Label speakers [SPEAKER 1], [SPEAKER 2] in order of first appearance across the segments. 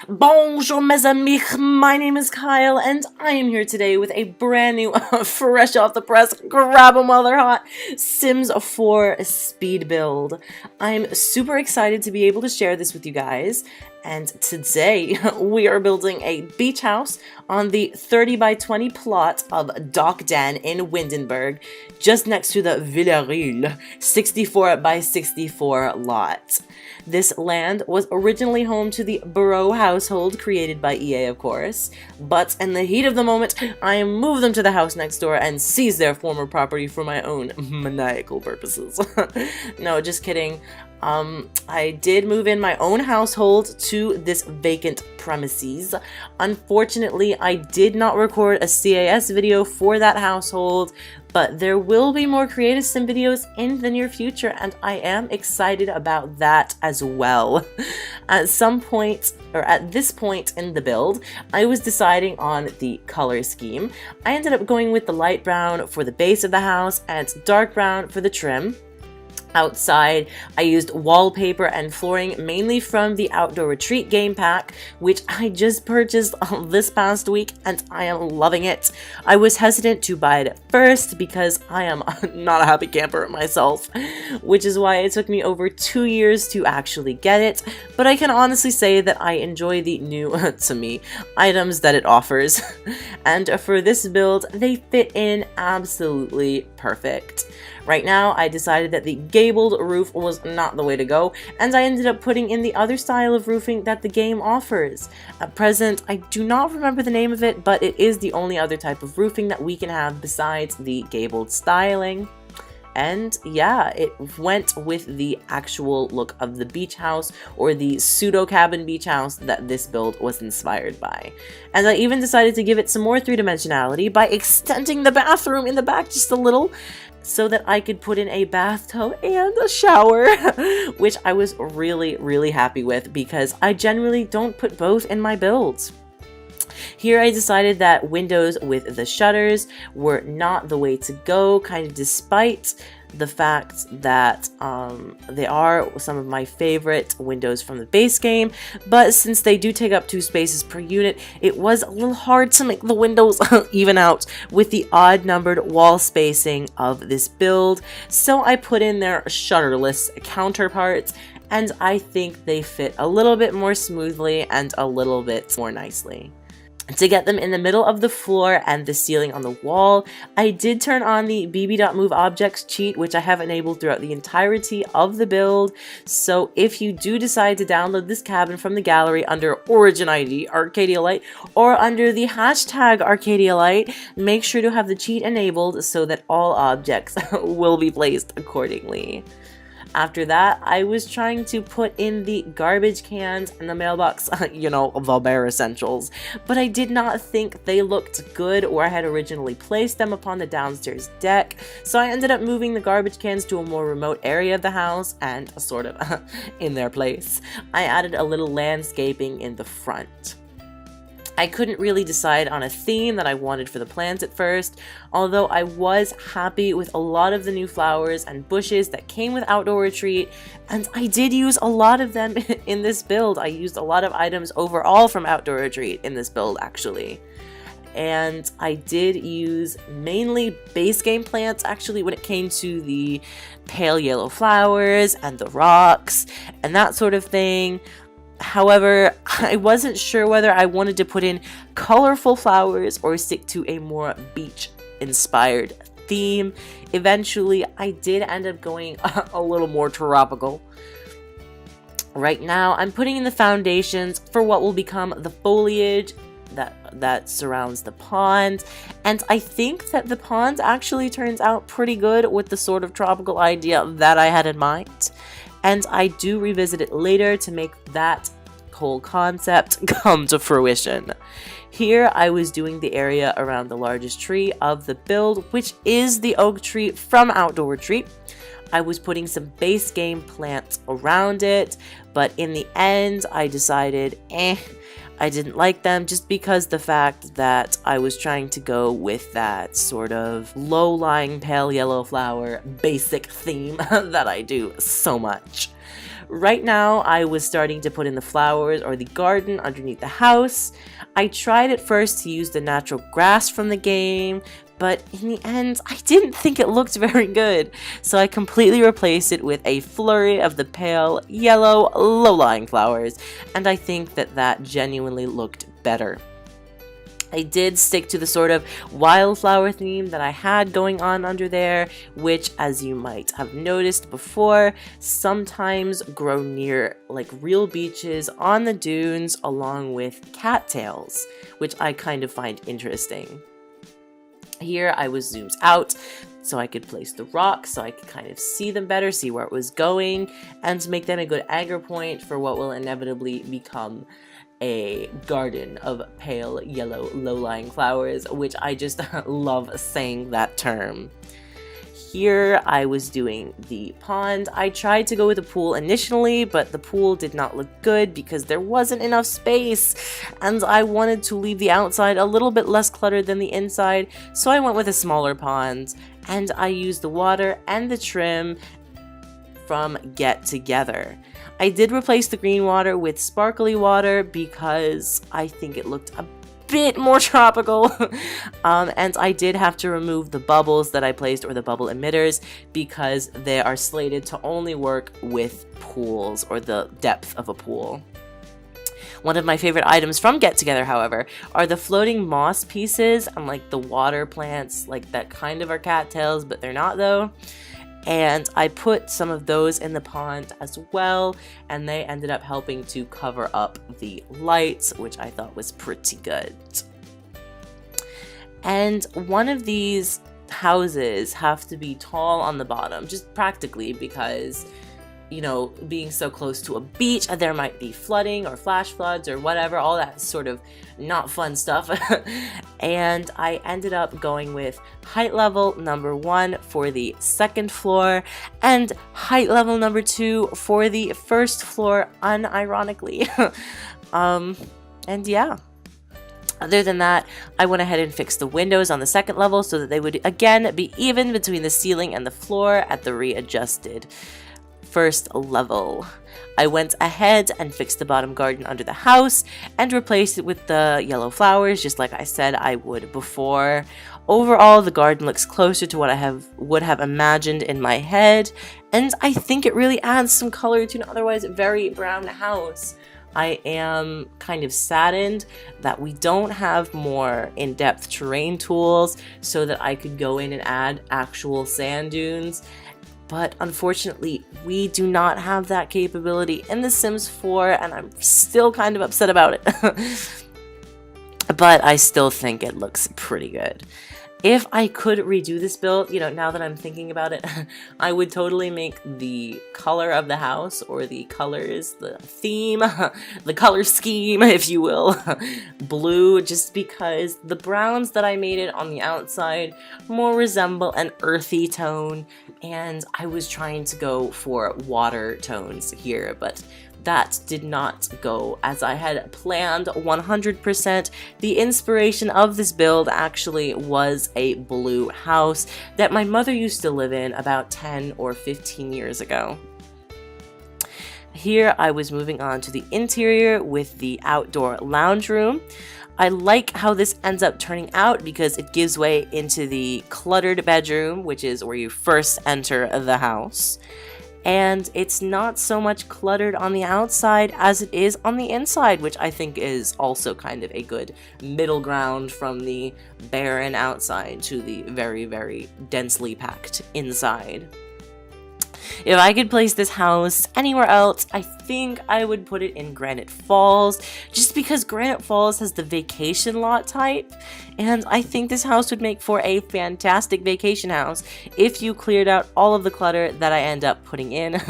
[SPEAKER 1] Bonjour mes amis, my name is Kyle and I am here today with a brand new, fresh off the press, grab 'em while they're hot, Sims 4 speed build. I'm super excited to be able to share this with you guys, and today we are building a beach house on the 30 by 20 plot of Dock Den in Windenburg, just next to the Villarreal 64 by 64 lot. This land was originally home to the Burrow household created by EA, of course, but in the heat of the moment, I moved them to the house next door and seized their former property for my own maniacal purposes. No, just kidding. I did move in my own household to this vacant premises. Unfortunately, I did not record a CAS video for that household, but there will be more Creative Sim videos in the near future, and I am excited about that as well. At this point in the build, I was deciding on the color scheme. I ended up going with the light brown for the base of the house and dark brown for the trim. Outside, I used wallpaper and flooring mainly from the Outdoor Retreat game pack, which I just purchased this past week and I am loving it. I was hesitant to buy it at first because I am not a happy camper myself, which is why it took me over 2 years to actually get it, but I can honestly say that I enjoy the new, to me, items that it offers. And for this build, they fit in absolutely perfect. Right now, I decided that the gabled roof was not the way to go, and I ended up putting in the other style of roofing that the game offers. At present, I do not remember the name of it, but it is the only other type of roofing that we can have besides the gabled styling. And yeah, it went with the actual look of the beach house, or the pseudo cabin beach house that this build was inspired by. And I even decided to give it some more three-dimensionality by extending the bathroom in the back just a little, so that I could put in a bathtub and a shower, which I was really happy with because I generally don't put both in my builds. Here I decided that windows with the shutters were not the way to go, kind of despite the fact that they are some of my favorite windows from the base game, but since they do take up 2 spaces per unit, it was a little hard to make the windows even out with the odd numbered wall spacing of this build, so I put in their shutterless counterparts, and I think they fit a little bit more smoothly and a little bit more nicely. To get them in the middle of the floor and the ceiling on the wall, I did turn on the bb.moveObjects cheat, which I have enabled throughout the entirety of the build. So if you do decide to download this cabin from the gallery under Origin ID ArcadiaLight or under the hashtag ArcadiaLight, make sure to have the cheat enabled so that all objects will be placed accordingly. After that, I was trying to put in the garbage cans and the mailbox, you know, the bare essentials, but I did not think they looked good where I had originally placed them upon the downstairs deck, so I ended up moving the garbage cans to a more remote area of the house and sort of in their place. I added a little landscaping in the front. I couldn't really decide on a theme that I wanted for the plants at first, although I was happy with a lot of the new flowers and bushes that came with Outdoor Retreat, and I did use a lot of them in this build. I used a lot of items overall from Outdoor Retreat in this build, actually. And I did use mainly base game plants, actually, when it came to the pale yellow flowers and the rocks and that sort of thing. However, I wasn't sure whether I wanted to put in colorful flowers or stick to a more beach-inspired theme. Eventually, I did end up going a little more tropical. Right now, I'm putting in the foundations for what will become the foliage that surrounds the pond, and I think that the pond actually turns out pretty good with the sort of tropical idea that I had in mind. And I do revisit it later to make that whole concept come to fruition. Here I was doing the area around the largest tree of the build, which is the oak tree from Outdoor Retreat. I was putting some base game plants around it, but in the end I decided, I didn't like them just because the fact that I was trying to go with that sort of low-lying pale yellow flower basic theme that I do so much. Right now, I was starting to put in the flowers or the garden underneath the house. I tried at first to use the natural grass from the game, but in the end, I didn't think it looked very good. So I completely replaced it with a flurry of the pale yellow low-lying flowers, and I think that that genuinely looked better. I did stick to the sort of wildflower theme that I had going on under there, which, as you might have noticed before, sometimes grow near like real beaches on the dunes along with cattails, which I kind of find interesting. Here I was zoomed out so I could place the rocks so I could kind of see them better, see where it was going, and to make them a good anchor point for what will inevitably become a garden of pale yellow low-lying flowers, which I just love saying that term. Here I was doing the pond. I tried to go with a pool initially, but the pool did not look good because there wasn't enough space, and I wanted to leave the outside a little bit less cluttered than the inside, so I went with a smaller pond, and I used the water and the trim from Get Together. I did replace the green water with sparkly water because I think it looked a bit more tropical, and I did have to remove the bubbles that I placed, or the bubble emitters, because they are slated to only work with pools or the depth of a pool. One of my favorite items from Get Together, however, are the floating moss pieces and like the water plants, like that kind of are cattails, but they're not though. And I put some of those in the pond as well, and they ended up helping to cover up the lights, which I thought was pretty good. And one of these houses have to be tall on the bottom, just practically because, you know, being so close to a beach, there might be flooding or flash floods or whatever, all that sort of not fun stuff. And I ended up going with height level number 1 for the second floor and height level number 2 for the first floor, unironically. And yeah. Other than that, I went ahead and fixed the windows on the second level so that they would again be even between the ceiling and the floor at the readjusted first level. I went ahead and fixed the bottom garden under the house and replaced it with the yellow flowers, just like I said I would before. Overall, the garden looks closer to what I would have imagined in my head, and I think it really adds some color to an otherwise very brown house. I am kind of saddened that we don't have more in-depth terrain tools so that I could go in and add actual sand dunes. But unfortunately, we do not have that capability in The Sims 4, and I'm still kind of upset about it. But I still think it looks pretty good. If I could redo this build, you know, now that I'm thinking about it, I would totally make the color of the house, or the colors, the theme, the color scheme, if you will, blue, just because the browns that I made it on the outside more resemble an earthy tone, and I was trying to go for water tones here, but that did not go as I had planned 100%. The inspiration of this build actually was a blue house that my mother used to live in about 10 or 15 years ago. Here I was moving on to the interior with the outdoor lounge room. I like how this ends up turning out because it gives way into the cluttered bedroom, which is where you first enter the house. And it's not so much cluttered on the outside as it is on the inside, which I think is also kind of a good middle ground from the barren outside to the very, very densely packed inside. If I could place this house anywhere else, I think I would put it in Granite Falls, just because Granite Falls has the vacation lot type, and I think this house would make for a fantastic vacation house if you cleared out all of the clutter that I end up putting in.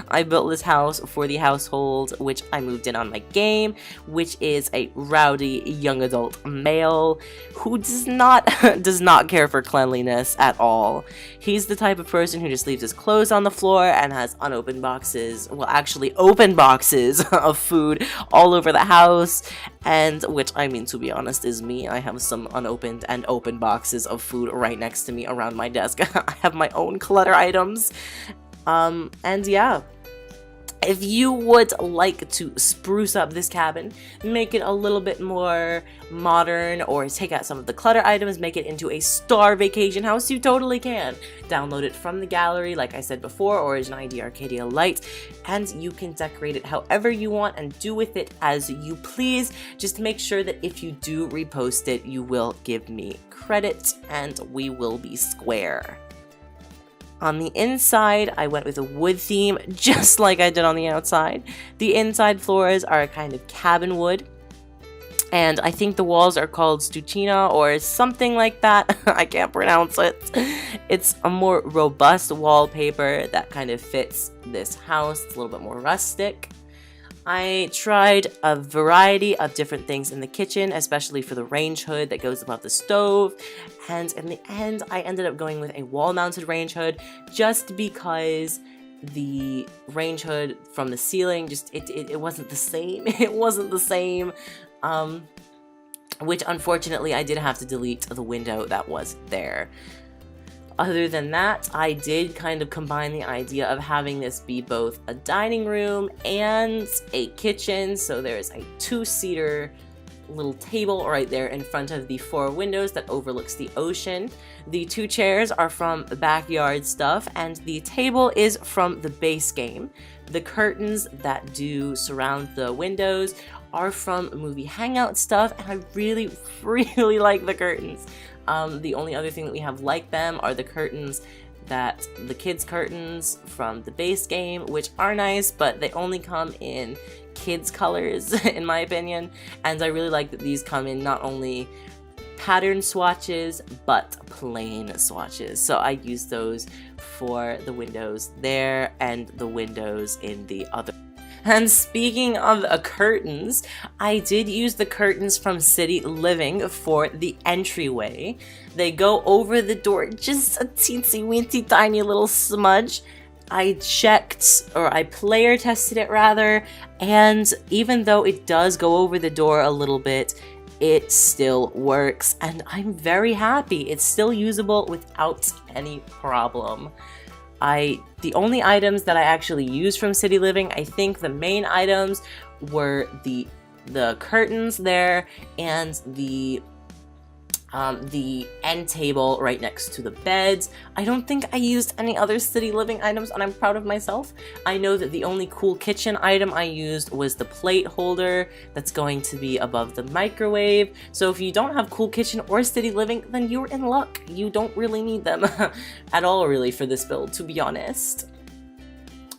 [SPEAKER 1] I built this house for the household, which I moved in on my game, which is a rowdy young adult male who does not care for cleanliness at all. He's the type of person who just leaves his clothes on the floor floor and has unopened boxes, well, actually open boxes of food all over the house, and which, I mean, to be honest, is me. I have some unopened and open boxes of food right next to me around my desk. I have my own clutter items. And yeah, if you would like to spruce up this cabin, make it a little bit more modern, or take out some of the clutter items, make it into a star vacation house, you totally can. Download it from the gallery, like I said before, Origin ID ArcadiaLight, and you can decorate it however you want and do with it as you please. Just make sure that if you do repost it, you will give me credit and we will be square. On the inside, I went with a wood theme, just like I did on the outside. The inside floors are a kind of cabin wood, and I think the walls are called stucchina or something like that. I can't pronounce it. It's a more robust wallpaper that kind of fits this house. It's a little bit more rustic. I tried a variety of different things in the kitchen, especially for the range hood that goes above the stove, and in the end I ended up going with a wall-mounted range hood just because the range hood from the ceiling just it wasn't the same. It wasn't the same, which unfortunately I did have to delete the window that was there. Other than that, I did kind of combine the idea of having this be both a dining room and a kitchen. So there's a two-seater little table right there in front of the 4 windows that overlooks the ocean. The 2 chairs are from backyard stuff, and the table is from the base game. The curtains that do surround the windows are from movie hangout stuff, and I really, really like the curtains. The only other thing that we have like them are the curtains the kids curtains from the base game, which are nice, but they only come in kids colors in my opinion. And I really like that these come in not only pattern swatches, but plain swatches. So I use those for the windows there and the windows in the other. And speaking of curtains, I did use the curtains from City Living for the entryway. They go over the door, just a teensy weensy tiny little smudge. I checked, or I player tested it rather, and even though it does go over the door a little bit, it still works, and I'm very happy. It's still usable without any problem. The only items that I actually used from City Living, I think the main items were the curtains there and the end table right next to the beds. I don't think I used any other City Living items, and I'm proud of myself. I know that the only cool kitchen item I used was the plate holder that's going to be above the microwave. So if you don't have cool kitchen or City Living, then you're in luck. You don't really need them at all really for this build, to be honest.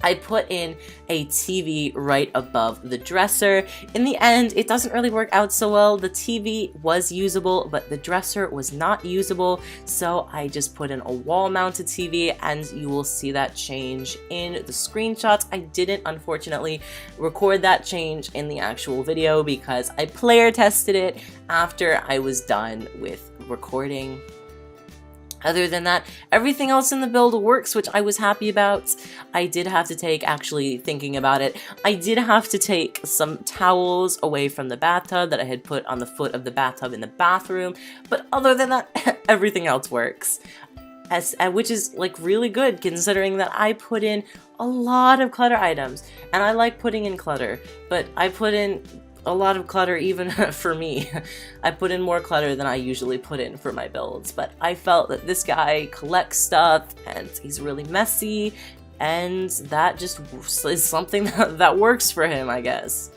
[SPEAKER 1] I put in a TV right above the dresser. In the end, it doesn't really work out so well. The TV was usable, but the dresser was not usable, so I just put in a wall-mounted TV, and you will see that change in the screenshots. I didn't, unfortunately, record that change in the actual video because I player tested it after I was done with recording. Other than that, everything else in the build works, which I was happy about. I did have to take, actually thinking about it, I did have to take some towels away from the bathtub that I had put on the foot of the bathtub in the bathroom, but other than that, everything else works. Which is like really good considering that I put in a lot of clutter items, and I like putting in clutter, but I put in a lot of clutter even for me. I put in more clutter than I usually put in for my builds, but I felt that this guy collects stuff and he's really messy, and that just is something that works for him, I guess.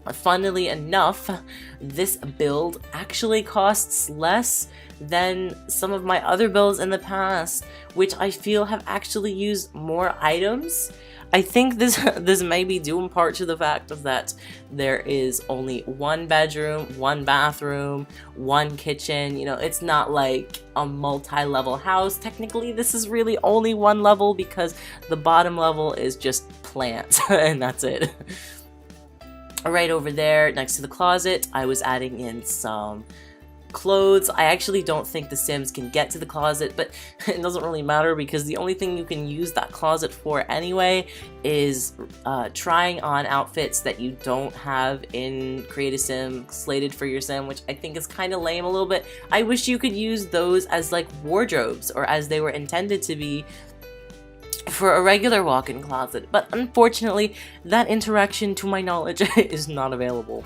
[SPEAKER 1] Funnily enough, this build actually costs less than some of my other builds in the past, which I feel have actually used more items. I think this may be due in part to the fact of that there is only one bedroom, one bathroom, one kitchen. You know, it's not like a multi-level house. Technically, this is really only one level because the bottom level is just plants and that's it. Right over there next to the closet, I was adding in some clothes. I actually don't think the Sims can get to the closet, but it doesn't really matter because the only thing you can use that closet for anyway is trying on outfits that you don't have in Create a Sim slated for your Sim, which I think is kind of lame a little bit. I wish you could use those as like wardrobes, or as they were intended to be for a regular walk-in closet, but unfortunately that interaction, to my knowledge, is not available.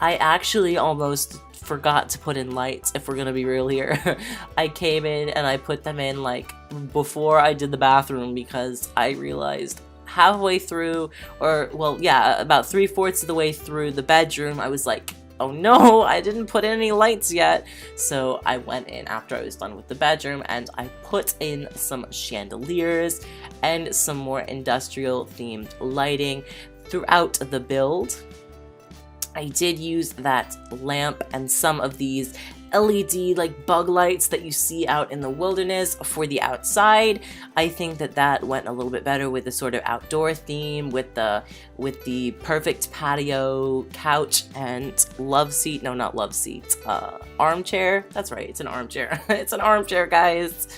[SPEAKER 1] I actually almost forgot to put in lights, if we're gonna be real here. I came in and I put them in like before I did the bathroom, because I realized halfway through, or well, yeah, about 3/4 of the way through the bedroom, I was like, oh no, I didn't put in any lights yet. So I went in after I was done with the bedroom and I put in some chandeliers and some more industrial themed lighting throughout the build. I did use that lamp and some of these LED like bug lights that you see out in the wilderness for the outside. I think that that went a little bit better with the sort of outdoor theme, with the perfect patio couch and love seat. No, not love seat. Armchair. That's right. It's an armchair. It's an armchair, guys.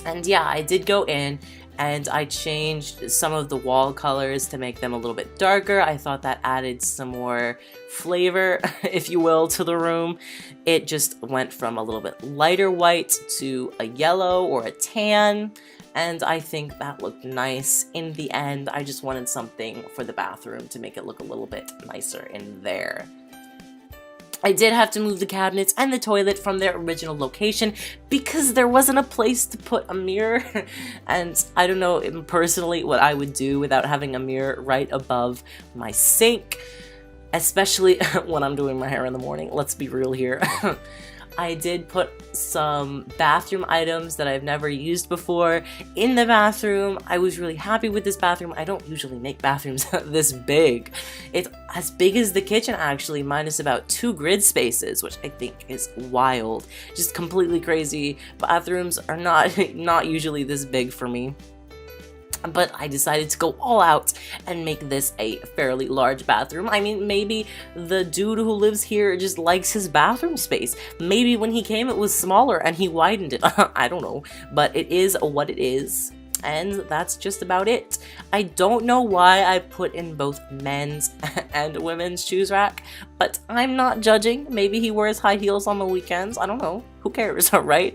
[SPEAKER 1] And yeah, I did go in and I changed some of the wall colors to make them a little bit darker. I thought that added some more flavor, if you will, to the room. It just went from a little bit lighter white to a yellow or a tan, and I think that looked nice in the end. I just wanted something for the bathroom to make it look a little bit nicer in there. I did have to move the cabinets and the toilet from their original location because there wasn't a place to put a mirror. And I don't know personally what I would do without having a mirror right above my sink, especially when I'm doing my hair in the morning. Let's be real here. I did put some bathroom items that I've never used before in the bathroom. I was really happy with this bathroom. I don't usually make bathrooms this big. It's as big as the kitchen actually, minus about 2 grid spaces, which I think is wild. Just completely crazy. Bathrooms are not usually this big for me. But I decided to go all out and make this a fairly large bathroom. I mean, maybe the dude who lives here just likes his bathroom space. Maybe when he came it was smaller and he widened it. I don't know. But it is what it is. And that's just about it. I don't know why I put in both men's and women's shoes rack, but I'm not judging. Maybe he wears high heels on the weekends. I don't know. Who cares, right?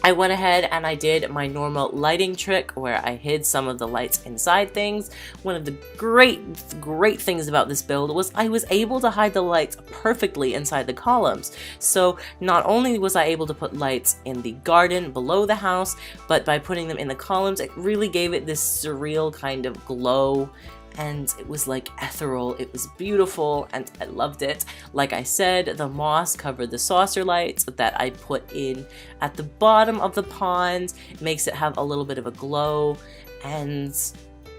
[SPEAKER 1] I went ahead and I did my normal lighting trick where I hid some of the lights inside things. One of the great things about this build was I was able to hide the lights perfectly inside the columns. So not only was I able to put lights in the garden below the house, but by putting them in the columns, it really gave it this surreal kind of glow. And it was like ethereal. It was beautiful and I loved it. Like I said, the moss covered the saucer lights that I put in at the bottom of the pond. It makes it have a little bit of a glow, and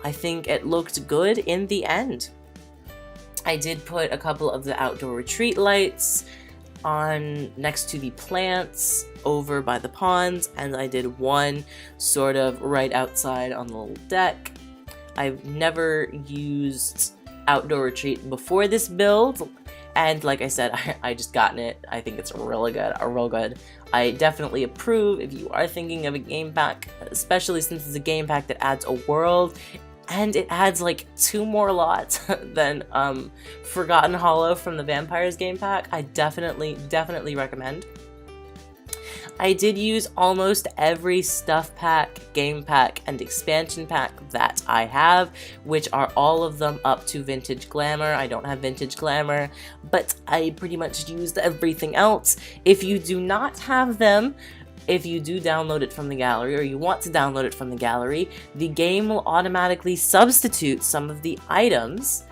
[SPEAKER 1] I think it looked good in the end. I did put a couple of the outdoor retreat lights on next to the plants over by the ponds, and I did one sort of right outside on the little deck. I've never used outdoor retreat before this build, and like I said, I just gotten it. I think it's real good. I definitely approve if you are thinking of a game pack, especially since it's a game pack that adds a world, and it adds like 2 more lots than Forgotten Hollow from the Vampires game pack. I definitely recommend. I did use almost every stuff pack, game pack, and expansion pack that I have, which are all of them up to Vintage Glamour. I don't have Vintage Glamour, but I pretty much used everything else. If you do not have them, if you do download it from the gallery, or you want to download it from the gallery, the game will automatically substitute some of the items,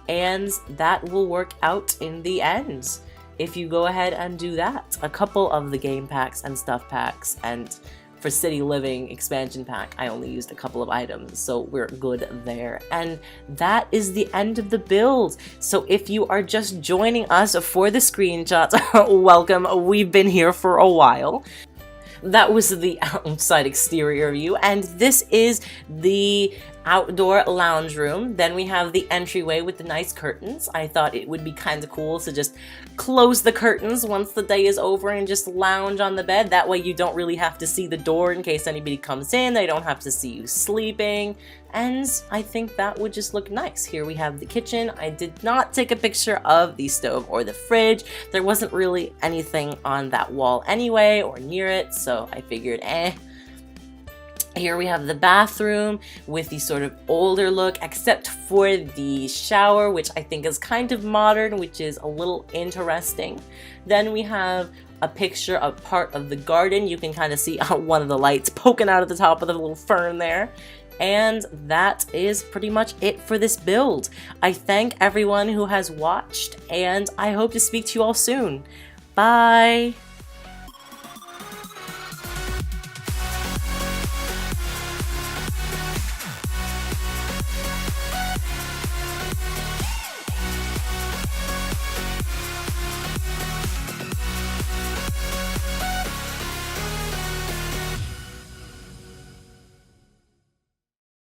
[SPEAKER 1] and that will work out in the end if you go ahead and do that. A couple of the game packs and stuff packs, and for City Living expansion pack, I only used a couple of items, so we're good there. And that is the end of the build. So if you are just joining us for the screenshots, welcome. We've been here for a while. That was the outside exterior view, and this is the outdoor lounge room. Then we have the entryway with the nice curtains. I thought it would be kind of cool to just close the curtains once the day is over and just lounge on the bed. That way you don't really have to see the door in case anybody comes in. They don't have to see you sleeping. And I think that would just look nice. Here we have the kitchen. I did not take a picture of the stove or the fridge. There wasn't really anything on that wall anyway or near it, so I figured Here we have the bathroom with the sort of older look, except for the shower, which I think is kind of modern, which is a little interesting. Then we have a picture of part of the garden. You can kind of see one of the lights poking out of the top of the little fern there. And that is pretty much it for this build. I thank everyone who has watched, and I hope to speak to you all soon. Bye!